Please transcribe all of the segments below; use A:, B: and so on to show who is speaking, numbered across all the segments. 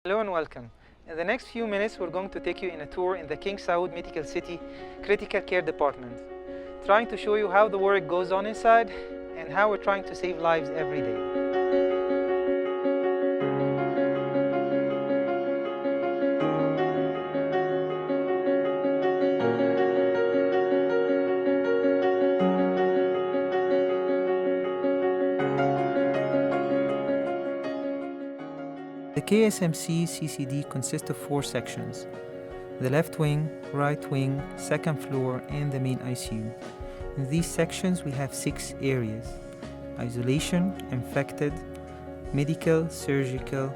A: Hello and welcome. In the next few minutes, we're going to take you in a tour in the King Saud Medical City Critical Care Department, trying to show you how the work goes on inside and how we're trying to save lives every day. The KSMC CCD consists of 4 sections: the left wing, right wing, second floor, and the main ICU. In these sections, we have 6 areas: isolation, infected, medical, surgical,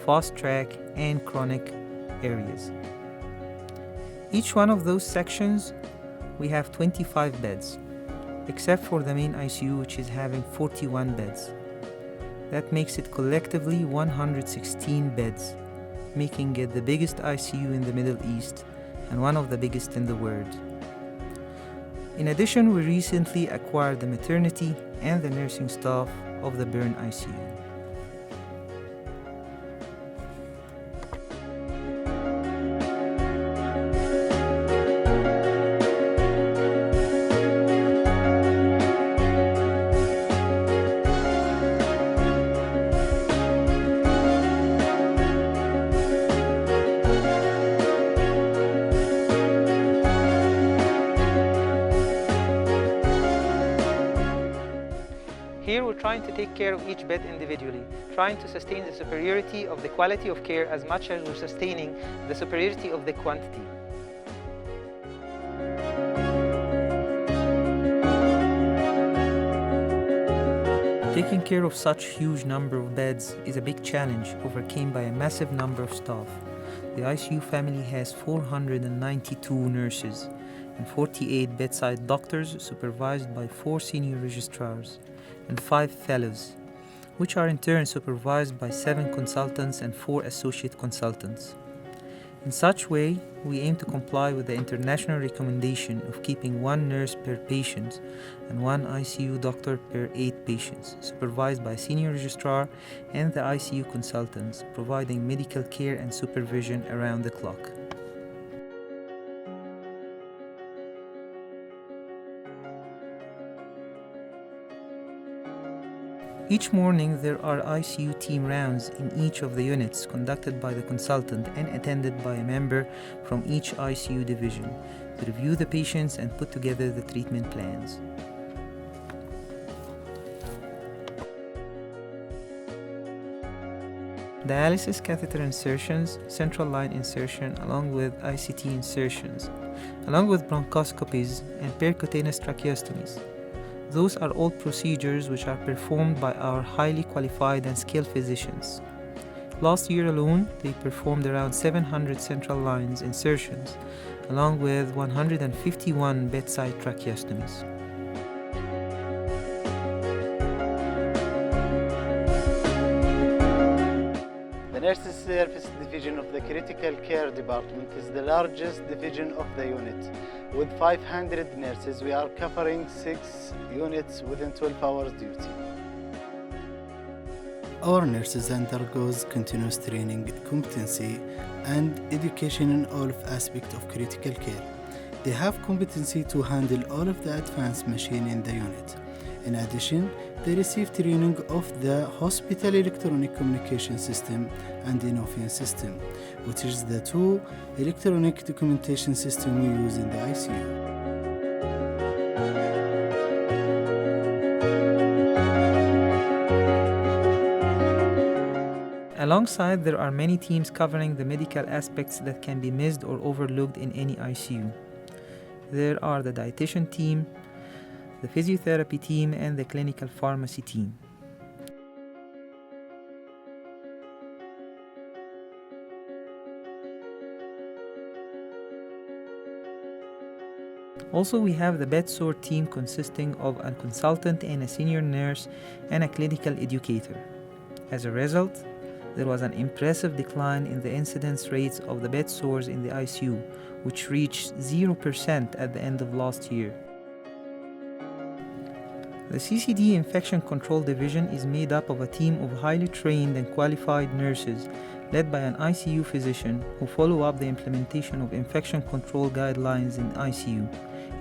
A: fast track, and chronic areas. Each one of those sections, we have 25 beds, except for the main ICU, which is having 41 beds. That makes it collectively 116 beds, making it the biggest ICU in the Middle East and one of the biggest in the world. In addition, we recently acquired the maternity and the nursing staff of the burn ICU. Here we're trying to take care of each bed individually, trying to sustain the superiority of the quality of care as much as we're sustaining the superiority of the quantity. Taking care of such huge number of beds is a big challenge overcome by a massive number of staff. The ICU family has 492 nurses and 48 bedside doctors supervised by 4 senior registrars and 5 fellows, which are in turn supervised by 7 consultants and 4 associate consultants. In such way, we aim to comply with the international recommendation of keeping 1 nurse per patient and 1 ICU doctor per 8 patients, supervised by a senior registrar and the ICU consultants, providing medical care and supervision around the clock. Each morning there are ICU team rounds in each of the units conducted by the consultant and attended by a member from each ICU division to review the patients and put together the treatment plans. Dialysis catheter insertions, central line insertion along with ICT insertions, along with bronchoscopies and percutaneous tracheostomies. Those are all procedures which are performed by our highly qualified and skilled physicians. Last year alone, they performed around 700 central lines insertions, along with 151 bedside tracheostomies.
B: The Nurses Service Division of the Critical Care Department is the largest division of the unit. With 500 nurses, we are covering 6 units within 12 hours duty. Our nurses undergoes continuous training, competency, and education in all aspects of critical care. They have competency to handle all of the advanced machine in the unit. In addition, they receive training of the hospital electronic communication system and Inofian system, which is the 2 electronic documentation system we use in the ICU.
A: Alongside, there are many teams covering the medical aspects that can be missed or overlooked in any ICU. There are the dietitian team, the physiotherapy team, and the clinical pharmacy team. Also, we have the bedsore team consisting of a consultant and a senior nurse and a clinical educator. As a result, there was an impressive decline in the incidence rates of the bed sores in the ICU, which reached 0% at the end of last year. The CCD Infection Control Division is made up of a team of highly trained and qualified nurses led by an ICU physician who follow up the implementation of infection control guidelines in ICU,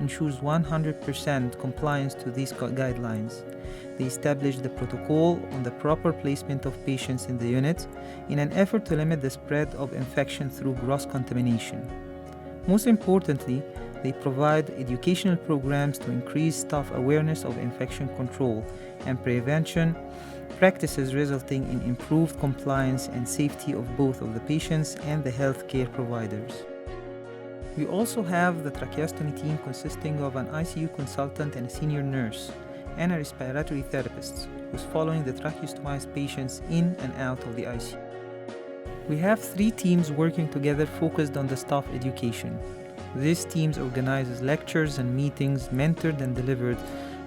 A: ensures 100% compliance to these guidelines. They establish the protocol on the proper placement of patients in the unit in an effort to limit the spread of infection through gross contamination. Most importantly, they provide educational programs to increase staff awareness of infection control and prevention practices, resulting in improved compliance and safety of both of the patients and the healthcare providers. We also have the tracheostomy team consisting of an ICU consultant and a senior nurse, and a respiratory therapist who's following the tracheostomized patients in and out of the ICU. We have 3 teams working together focused on the staff education. These teams organizes lectures and meetings mentored and delivered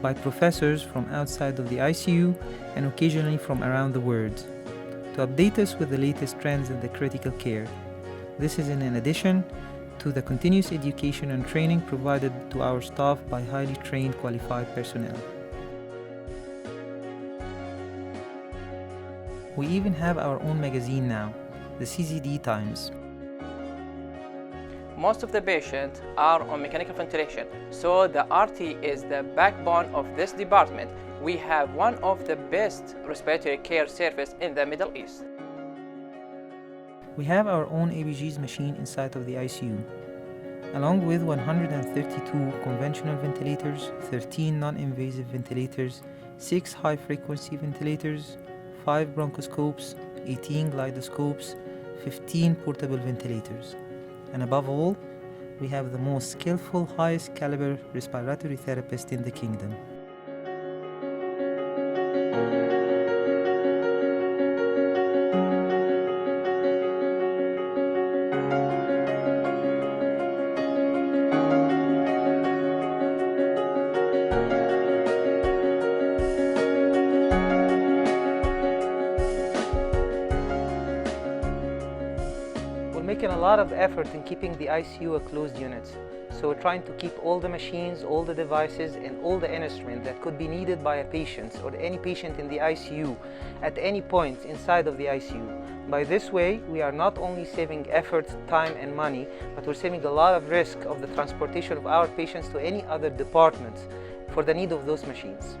A: by professors from outside of the ICU and occasionally from around the world to update us with the latest trends in the critical care. This is in addition to the continuous education and training provided to our staff by highly trained qualified personnel. We even have our own magazine now, the CCD Times.
C: Most of the patients are on mechanical ventilation, so the RT is the backbone of this department. We have one of the best respiratory care service in the Middle East.
A: We have our own ABG's machine inside of the ICU, along with 132 conventional ventilators, 13 non-invasive ventilators, 6 high-frequency ventilators, 5 bronchoscopes, 18 glidoscopes, 15 portable ventilators. And above all, we have the most skillful, highest caliber respiratory therapist in the kingdom. We're making a lot of effort in keeping the ICU a closed unit. So we're trying to keep all the machines, all the devices, and all the instruments that could be needed by a patient or any patient in the ICU at any point inside of the ICU. By this way, we are not only saving effort, time, and money, but we're saving a lot of risk of the transportation of our patients to any other department for the need of those machines.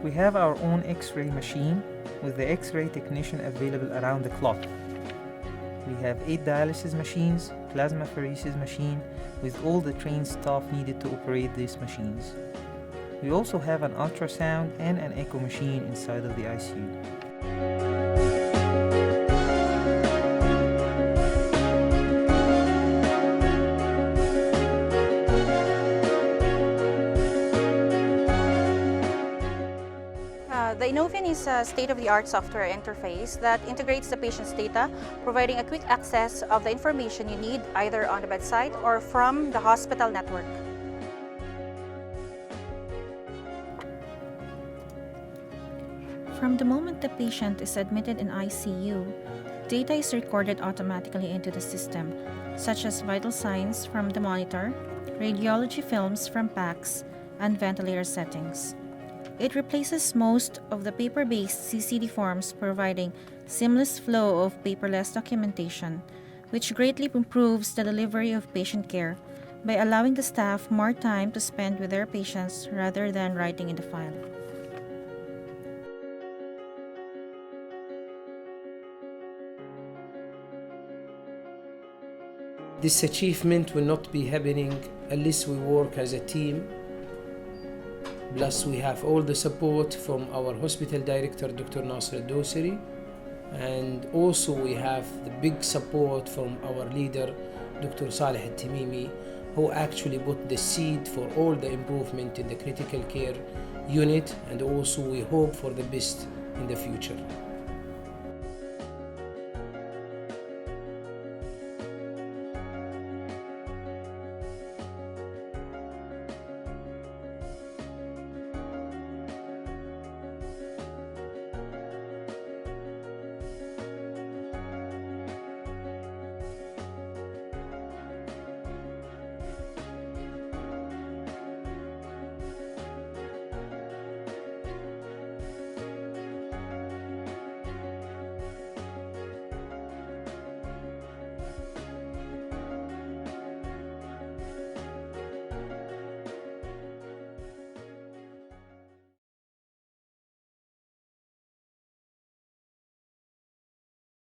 A: We have our own X-ray machine with the X-ray technician available around the clock. We have 8 dialysis machines, plasmapheresis machine, with all the trained staff needed to operate these machines. We also have an ultrasound and an echo machine inside of the ICU.
D: The Innovian is a state-of-the-art software interface that integrates the patient's data, providing a quick access of the information you need either on the bedside or from the hospital network.
E: From the moment the patient is admitted in ICU, data is recorded automatically into the system, such as vital signs from the monitor, radiology films from PACS, and ventilator settings. It replaces most of the paper-based CCD forms, providing seamless flow of paperless documentation, which greatly improves the delivery of patient care by allowing the staff more time to spend with their patients rather than writing in the file.
F: This achievement will not be happening unless we work as a team. Plus, we have all the support from our hospital director, Dr. Nasser Doseri, and also we have the big support from our leader, Dr. Saleh Al-Timimi, who actually put the seed for all the improvement in the critical care unit, and also we hope for the best in the future.